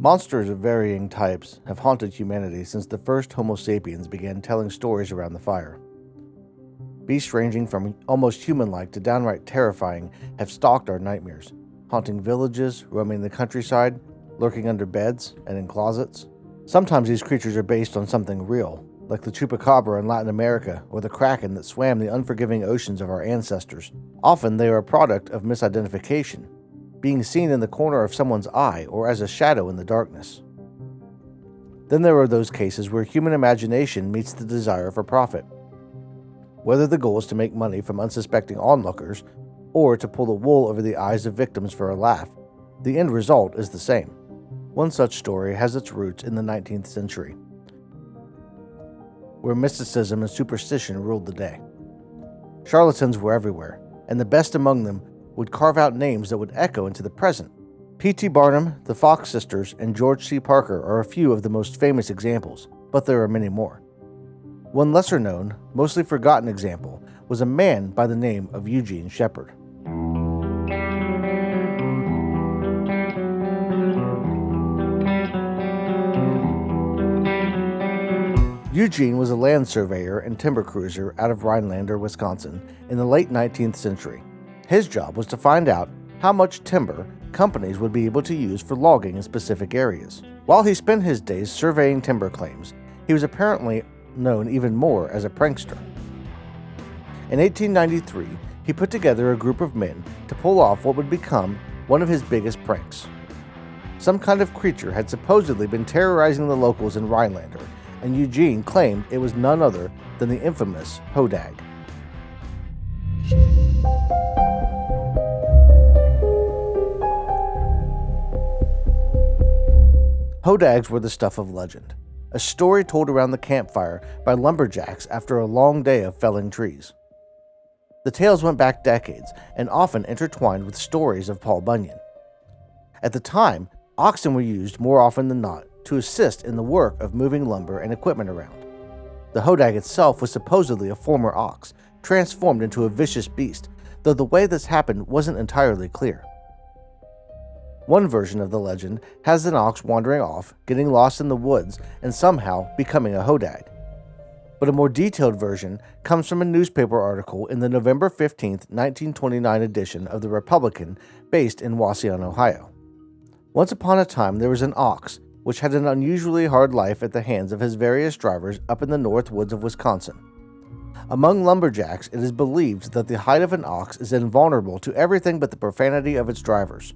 Monsters of varying types have haunted humanity since the first Homo sapiens began telling stories around the fire. Beasts ranging from almost human-like to downright terrifying have stalked our nightmares, haunting villages, roaming the countryside, lurking under beds and in closets. Sometimes these creatures are based on something real, like the chupacabra in Latin America or the kraken that swam the unforgiving oceans of our ancestors. Often they are a product of misidentification, being seen in the corner of someone's eye or as a shadow in the darkness. Then there are those cases where human imagination meets the desire for profit. Whether the goal is to make money from unsuspecting onlookers or to pull the wool over the eyes of victims for a laugh, the end result is the same. One such story has its roots in the 19th century, where mysticism and superstition ruled the day. Charlatans were everywhere, and the best among them would carve out names that would echo into the present. P.T. Barnum, the Fox sisters, and George C. Parker are a few of the most famous examples, but there are many more. One lesser-known, mostly forgotten example was a man by the name of Eugene Shepard. Eugene was a land surveyor and timber cruiser out of Rhinelander, Wisconsin, in the late 19th century. His job was to find out how much timber companies would be able to use for logging in specific areas. While he spent his days surveying timber claims, he was apparently known even more as a prankster. In 1893, he put together a group of men to pull off what would become one of his biggest pranks. Some kind of creature had supposedly been terrorizing the locals in Rhinelander, and Eugene claimed it was none other than the infamous Hodag. Hodags were the stuff of legend, a story told around the campfire by lumberjacks after a long day of felling trees. The tales went back decades and often intertwined with stories of Paul Bunyan. At the time, oxen were used more often than not to assist in the work of moving lumber and equipment around. The Hodag itself was supposedly a former ox, transformed into a vicious beast, though the way this happened wasn't entirely clear. One version of the legend has an ox wandering off, getting lost in the woods, and somehow becoming a Hodag. But a more detailed version comes from a newspaper article in the November 15, 1929 edition of the Republican, based in Wauseon, Ohio. Once upon a time there was an ox which had an unusually hard life at the hands of his various drivers up in the north woods of Wisconsin. Among lumberjacks, it is believed that the hide of an ox is invulnerable to everything but the profanity of its drivers.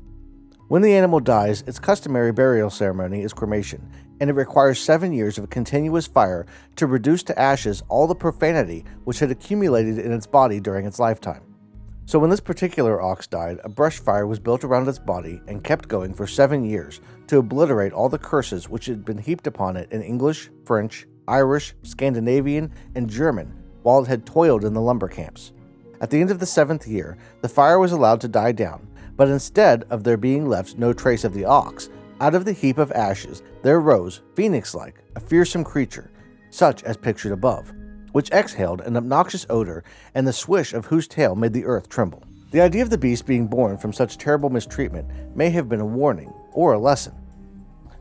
When the animal dies, its customary burial ceremony is cremation, and it requires 7 years of continuous fire to reduce to ashes all the profanity which had accumulated in its body during its lifetime. So when this particular ox died, a brush fire was built around its body and kept going for 7 years to obliterate all the curses which had been heaped upon it in English, French, Irish, Scandinavian, and German while it had toiled in the lumber camps. At the end of the 7th year, the fire was allowed to die down, but instead of there being left no trace of the ox, out of the heap of ashes there rose, phoenix-like, a fearsome creature, such as pictured above, which exhaled an obnoxious odor, and the swish of whose tail made the earth tremble. The idea of the beast being born from such terrible mistreatment may have been a warning or a lesson.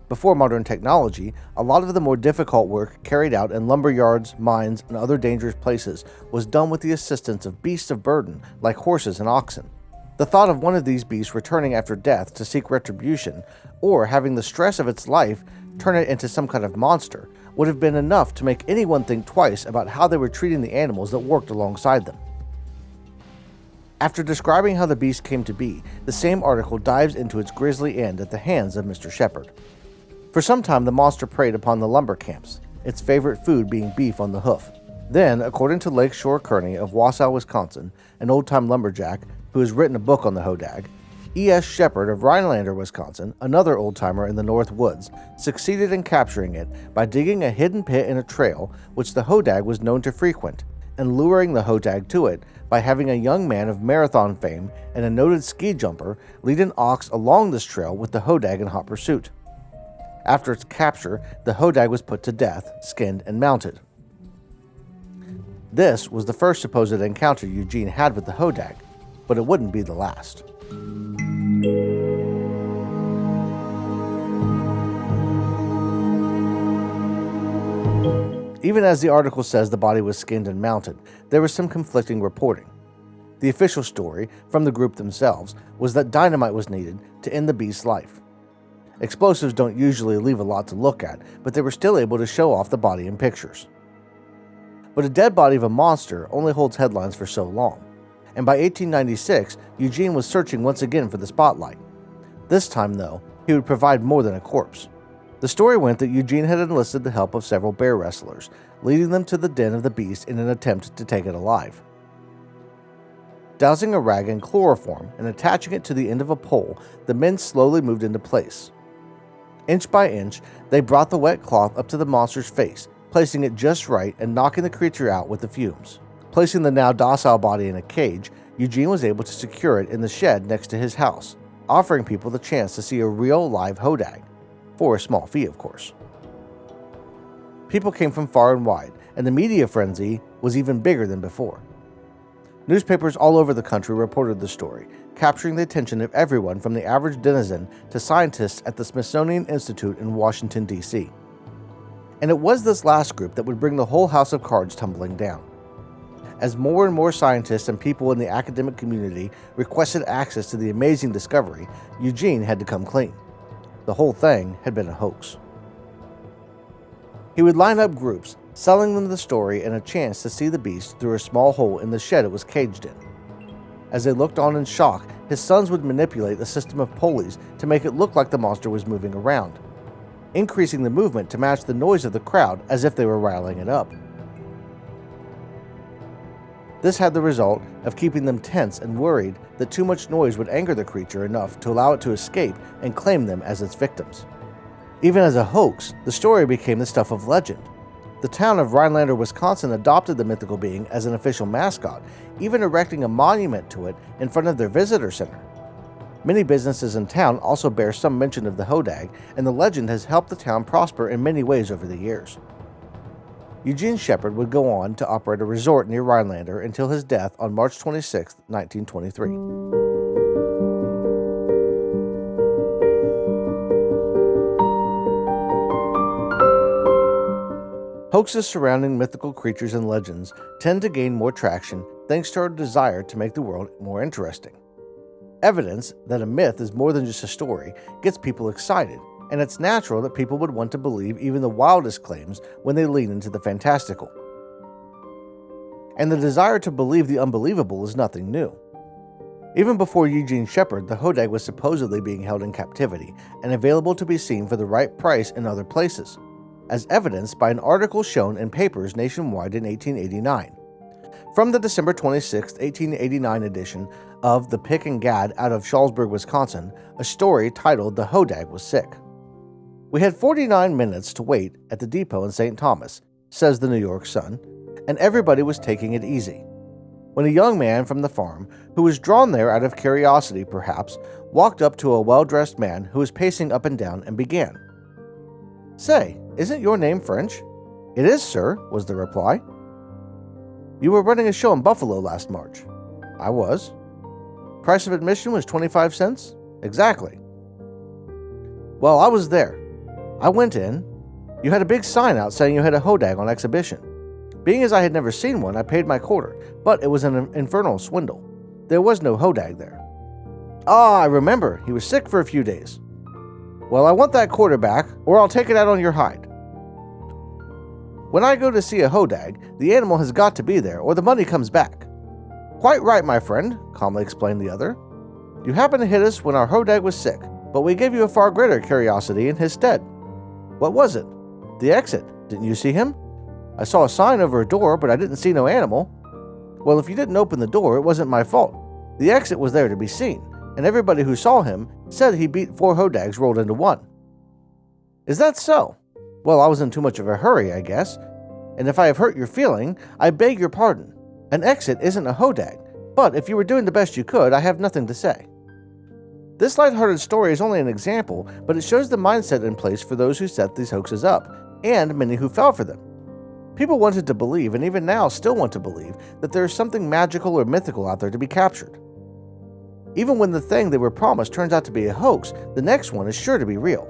Before modern technology, a lot of the more difficult work carried out in lumber yards, mines, and other dangerous places was done with the assistance of beasts of burden like horses and oxen. The thought of one of these beasts returning after death to seek retribution, or having the stress of its life turn it into some kind of monster, would have been enough to make anyone think twice about how they were treating the animals that worked alongside them. After describing how the beast came to be, the same article dives into its grisly end at the hands of Mr. Shepard. For some time the monster preyed upon the lumber camps, its favorite food being beef on the hoof. Then, according to Lakeshore Kearney of Wausau, Wisconsin, an old-time lumberjack who has written a book on the Hodag, E.S. Shepard of Rhinelander, Wisconsin, another old-timer in the North Woods, succeeded in capturing it by digging a hidden pit in a trail which the Hodag was known to frequent, and luring the Hodag to it by having a young man of marathon fame and a noted ski jumper lead an ox along this trail with the Hodag in hot pursuit. After its capture, the Hodag was put to death, skinned, and mounted. This was the first supposed encounter Eugene had with the Hodag, but it wouldn't be the last. Even as the article says the body was skinned and mounted, there was some conflicting reporting. The official story, from the group themselves, was that dynamite was needed to end the beast's life. Explosives don't usually leave a lot to look at, but they were still able to show off the body in pictures. But a dead body of a monster only holds headlines for so long, and by 1896, Eugene was searching once again for the spotlight. This time, though, he would provide more than a corpse. The story went that Eugene had enlisted the help of several bear wrestlers, leading them to the den of the beast in an attempt to take it alive. Dousing a rag in chloroform and attaching it to the end of a pole, the men slowly moved into place. Inch by inch, they brought the wet cloth up to the monster's face, placing it just right and knocking the creature out with the fumes. Placing the now docile body in a cage, Eugene was able to secure it in the shed next to his house, offering people the chance to see a real live Hodag, for a small fee, of course. People came from far and wide, and the media frenzy was even bigger than before. Newspapers all over the country reported the story, capturing the attention of everyone from the average denizen to scientists at the Smithsonian Institute in Washington, D.C. And it was this last group that would bring the whole house of cards tumbling down. As more and more scientists and people in the academic community requested access to the amazing discovery, Eugene had to come clean. The whole thing had been a hoax. He would line up groups, selling them the story and a chance to see the beast through a small hole in the shed it was caged in. As they looked on in shock, his sons would manipulate a system of pulleys to make it look like the monster was moving around, increasing the movement to match the noise of the crowd as if they were riling it up. This had the result of keeping them tense and worried that too much noise would anger the creature enough to allow it to escape and claim them as its victims. Even as a hoax, the story became the stuff of legend. The town of Rhinelander, Wisconsin adopted the mythical being as an official mascot, even erecting a monument to it in front of their visitor center. Many businesses in town also bear some mention of the Hodag, and the legend has helped the town prosper in many ways over the years. Eugene Shepard would go on to operate a resort near Rhinelander until his death on March 26, 1923. Hoaxes surrounding mythical creatures and legends tend to gain more traction thanks to our desire to make the world more interesting. Evidence that a myth is more than just a story gets people excited, and it's natural that people would want to believe even the wildest claims when they lean into the fantastical. And the desire to believe the unbelievable is nothing new. Even before Eugene Shepard, the Hodag was supposedly being held in captivity and available to be seen for the right price in other places, as evidenced by an article shown in papers nationwide in 1889. From the December 26, 1889 edition of The Pick and Gad out of Shalsburg, Wisconsin, a story titled "The Hodag Was Sick." "We had 49 minutes to wait at the depot in St. Thomas," says the New York Sun, "and everybody was taking it easy, when a young man from the farm, who was drawn there out of curiosity perhaps, walked up to a well-dressed man who was pacing up and down and began, 'Say, isn't your name French?' 'It is, sir,' was the reply. 'You were running a show in Buffalo last March?' 'I was.' 'Price of admission was 25 cents? 'Exactly.' 'Well, I was there. I went in. You had a big sign out saying you had a Hodag on exhibition. Being as I had never seen one, I paid my quarter, but it was an infernal swindle. There was no Hodag there.' 'Ah, I remember. He was sick for a few days.' 'Well, I want that quarter back, or I'll take it out on your hide.' 'When I go to see a Hodag, the animal has got to be there, or the money comes back.' 'Quite right, my friend,' calmly explained the other. 'You happened to hit us when our Hodag was sick, but we gave you a far greater curiosity in his stead.' 'What was it?' 'The exit. Didn't you see him?' 'I saw a sign over a door, but I didn't see no animal.' 'Well, if you didn't open the door, it wasn't my fault. The exit was there to be seen, and everybody who saw him said he beat 4 Hodags rolled into one.' 'Is that so? Well, I was in too much of a hurry, I guess, and if I have hurt your feeling, I beg your pardon. An exit isn't a Hodag, but if you were doing the best you could, I have nothing to say.' This lighthearted story is only an example, but it shows the mindset in place for those who set these hoaxes up, and many who fell for them. People wanted to believe, and even now still want to believe, that there is something magical or mythical out there to be captured. Even when the thing they were promised turns out to be a hoax, the next one is sure to be real.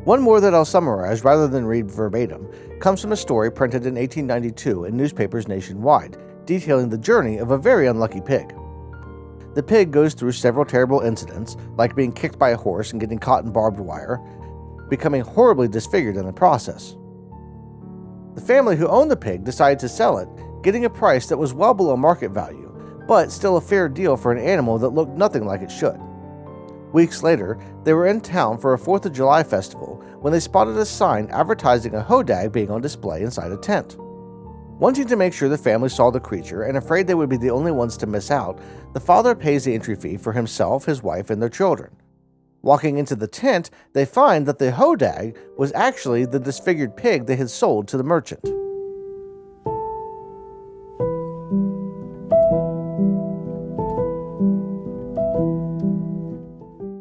One more that I'll summarize rather than read verbatim comes from a story printed in 1892 in newspapers nationwide, detailing the journey of a very unlucky pig. The pig goes through several terrible incidents, like being kicked by a horse and getting caught in barbed wire, becoming horribly disfigured in the process. The family who owned the pig decided to sell it, getting a price that was well below market value, but still a fair deal for an animal that looked nothing like it should. Weeks later, they were in town for a 4th of July festival when they spotted a sign advertising a hodag being on display inside a tent. Wanting to make sure the family saw the creature and afraid they would be the only ones to miss out, the father pays the entry fee for himself, his wife, and their children. Walking into the tent, they find that the hodag was actually the disfigured pig they had sold to the merchant.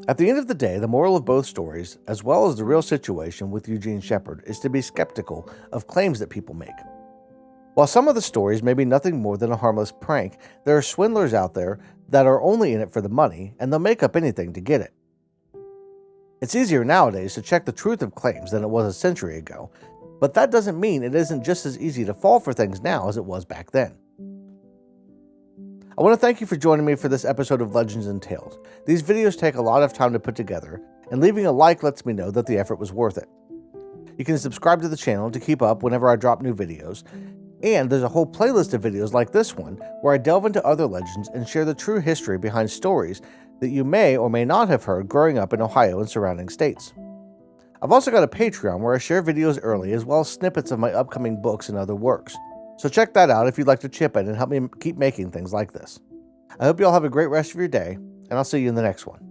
At the end of the day, the moral of both stories, as well as the real situation with Eugene Shepard, is to be skeptical of claims that people make. While some of the stories may be nothing more than a harmless prank, there are swindlers out there that are only in it for the money, and they'll make up anything to get it. It's easier nowadays to check the truth of claims than it was a century ago, but that doesn't mean it isn't just as easy to fall for things now as it was back then. I want to thank you for joining me for this episode of Legends and Tales. These videos take a lot of time to put together, and leaving a like lets me know that the effort was worth it. You can subscribe to the channel to keep up whenever I drop new videos, and there's a whole playlist of videos like this one where I delve into other legends and share the true history behind stories that you may or may not have heard growing up in Ohio and surrounding states. I've also got a Patreon where I share videos early as well as snippets of my upcoming books and other works. So check that out if you'd like to chip in and help me keep making things like this. I hope you all have a great rest of your day, and I'll see you in the next one.